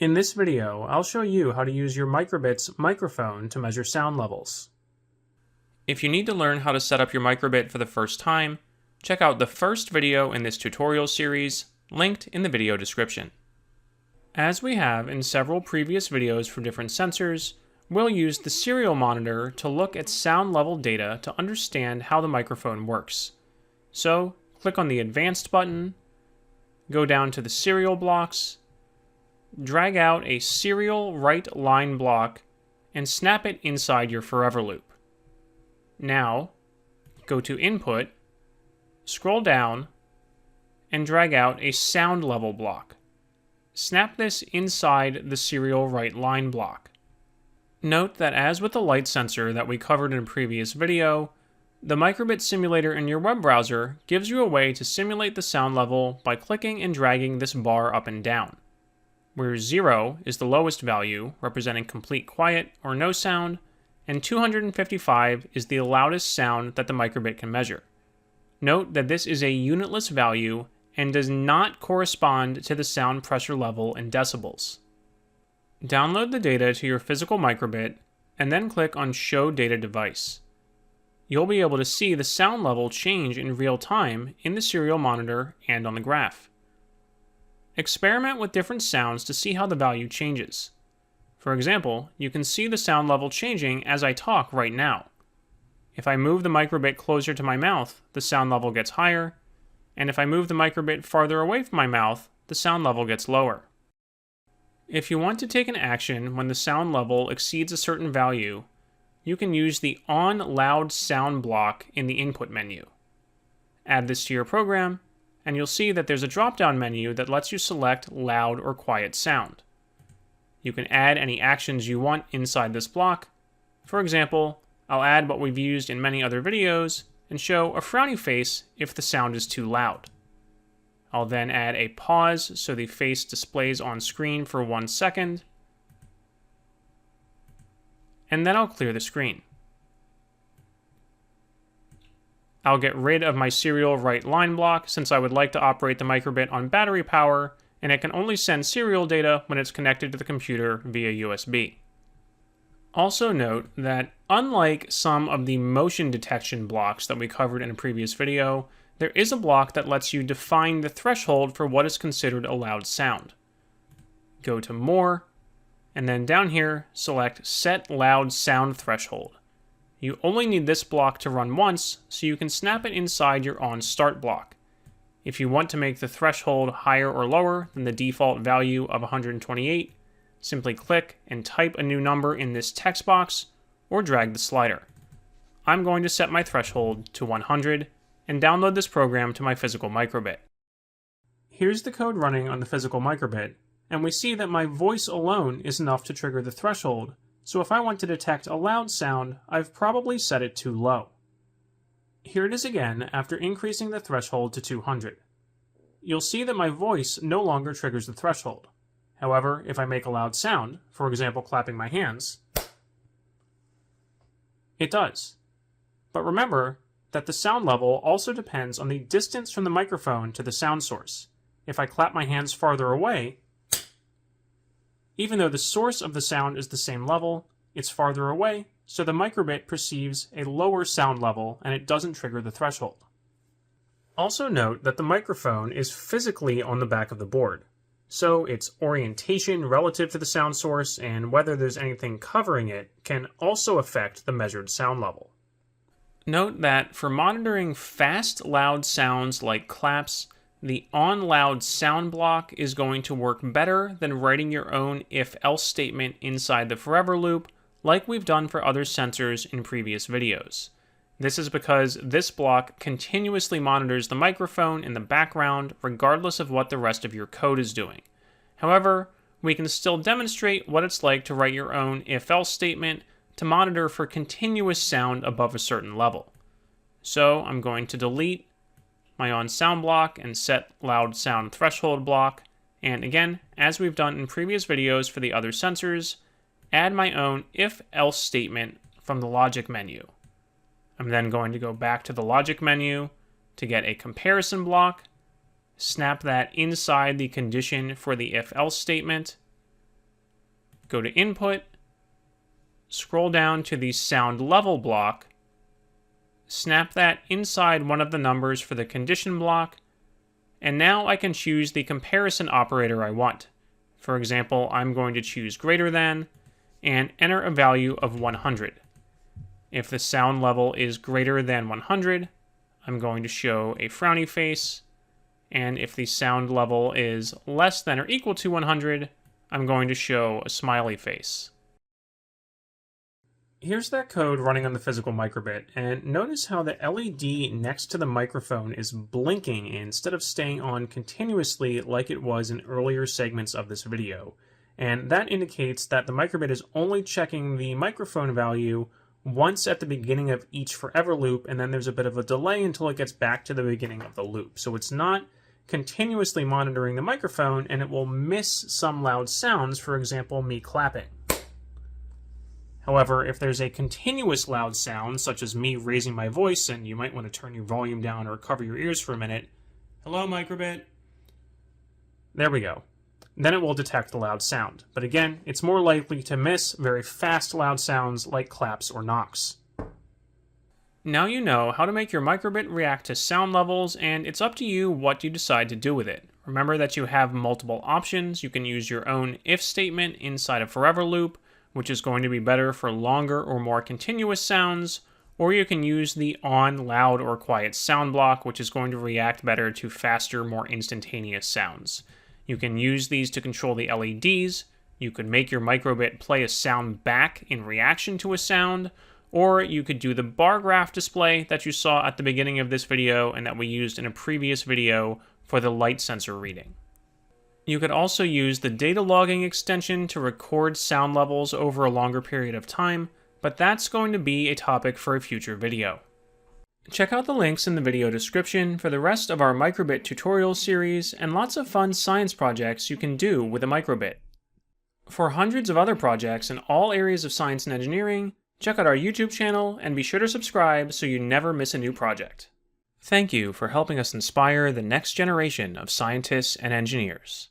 In this video, I'll show you how to use your Microbit's microphone to measure sound levels. If you need to learn how to set up your Microbit for the first time, check out the first video in this tutorial series, linked in the video description. As we have in several previous videos for different sensors, we'll use the serial monitor to look at sound level data to understand how the microphone works. So, click on the Advanced button, go down to the serial blocks, drag out a serial right line block, and snap it inside your forever loop. Now, go to Input, scroll down, and drag out a sound level block. Snap this inside the serial right line block. Note that as with the light sensor that we covered in a previous video, the Microbit simulator in your web browser gives you a way to simulate the sound level by clicking and dragging this bar up and down, where 0 is the lowest value, representing complete quiet or no sound, and 255 is the loudest sound that the Microbit can measure. Note that this is a unitless value and does not correspond to the sound pressure level in decibels. Download the data to your physical Microbit, and then click on Show Data Device. You'll be able to see the sound level change in real time in the serial monitor and on the graph. Experiment with different sounds to see how the value changes. For example, you can see the sound level changing as I talk right now. If I move the Microbit closer to my mouth, the sound level gets higher, and if I move the Microbit farther away from my mouth, the sound level gets lower. If you want to take an action when the sound level exceeds a certain value, you can use the On Loud Sound block in the input menu. Add this to your program, and you'll see that there's a drop-down menu that lets you select loud or quiet sound. You can add any actions you want inside this block. For example, I'll add what we've used in many other videos and show a frowny face if the sound is too loud. I'll then add a pause so the face displays on screen for 1 second, and then I'll clear the screen. I'll get rid of my serial right line block since I would like to operate the Microbit on battery power, and it can only send serial data when it's connected to the computer via USB. Also note that unlike some of the motion detection blocks that we covered in a previous video, there is a block that lets you define the threshold for what is considered a loud sound. Go to More, and then down here, select Set Loud Sound Threshold. You only need this block to run once, so you can snap it inside your On Start block. If you want to make the threshold higher or lower than the default value of 128, simply click and type a new number in this text box, or drag the slider. I'm going to set my threshold to 100, and download this program to my physical Microbit. Here's the code running on the physical Microbit, and we see that my voice alone is enough to trigger the threshold, so if I want to detect a loud sound, I've probably set it too low. Here it is again after increasing the threshold to 200. You'll see that my voice no longer triggers the threshold. However, if I make a loud sound, for example clapping my hands, it does. But remember that the sound level also depends on the distance from the microphone to the sound source. If I clap my hands farther away, even though the source of the sound is the same level, it's farther away, so the Microbit perceives a lower sound level and it doesn't trigger the threshold. Also note that the microphone is physically on the back of the board, so its orientation relative to the sound source and whether there's anything covering it can also affect the measured sound level. Note that for monitoring fast, loud sounds like claps, the On Loud Sound block is going to work better than writing your own if-else statement inside the forever loop, like we've done for other sensors in previous videos. This is because this block continuously monitors the microphone in the background regardless of what the rest of your code is doing. However, we can still demonstrate what it's like to write your own if-else statement to monitor for continuous sound above a certain level. So I'm going to delete my On Sound block and Set Loud Sound Threshold block, and again, as we've done in previous videos for the other sensors, add my own if-else statement from the Logic menu. I'm then going to go back to the Logic menu to get a comparison block, snap that inside the condition for the if-else statement, go to Input, scroll down to the Sound Level block, snap that inside one of the numbers for the condition block, and now I can choose the comparison operator I want. For example, I'm going to choose greater than, and enter a value of 100. If the sound level is greater than 100, I'm going to show a frowny face, and if the sound level is less than or equal to 100, I'm going to show a smiley face. Here's that code running on the physical microbit, and notice how the LED next to the microphone is blinking instead of staying on continuously like it was in earlier segments of this video. And that indicates that the microbit is only checking the microphone value once at the beginning of each forever loop, and then there's a bit of a delay until it gets back to the beginning of the loop. So it's not continuously monitoring the microphone, and it will miss some loud sounds, for example, me clapping. However, if there's a continuous loud sound, such as me raising my voice, and you might want to turn your volume down or cover your ears for a minute, hello microbit, there we go. Then it will detect the loud sound. But again, it's more likely to miss very fast loud sounds like claps or knocks. Now you know how to make your microbit react to sound levels, and it's up to you what you decide to do with it. Remember that you have multiple options. You can use your own if statement inside a forever loop, which is going to be better for longer or more continuous sounds, or you can use the on, loud, or quiet sound block, which is going to react better to faster, more instantaneous sounds. You can use these to control the LEDs, you could make your microbit play a sound back in reaction to a sound, or you could do the bar graph display that you saw at the beginning of this video and that we used in a previous video for the light sensor reading. You could also use the data logging extension to record sound levels over a longer period of time, but that's going to be a topic for a future video. Check out the links in the video description for the rest of our microbit tutorial series and lots of fun science projects you can do with a microbit. For hundreds of other projects in all areas of science and engineering, check out our YouTube channel and be sure to subscribe so you never miss a new project. Thank you for helping us inspire the next generation of scientists and engineers.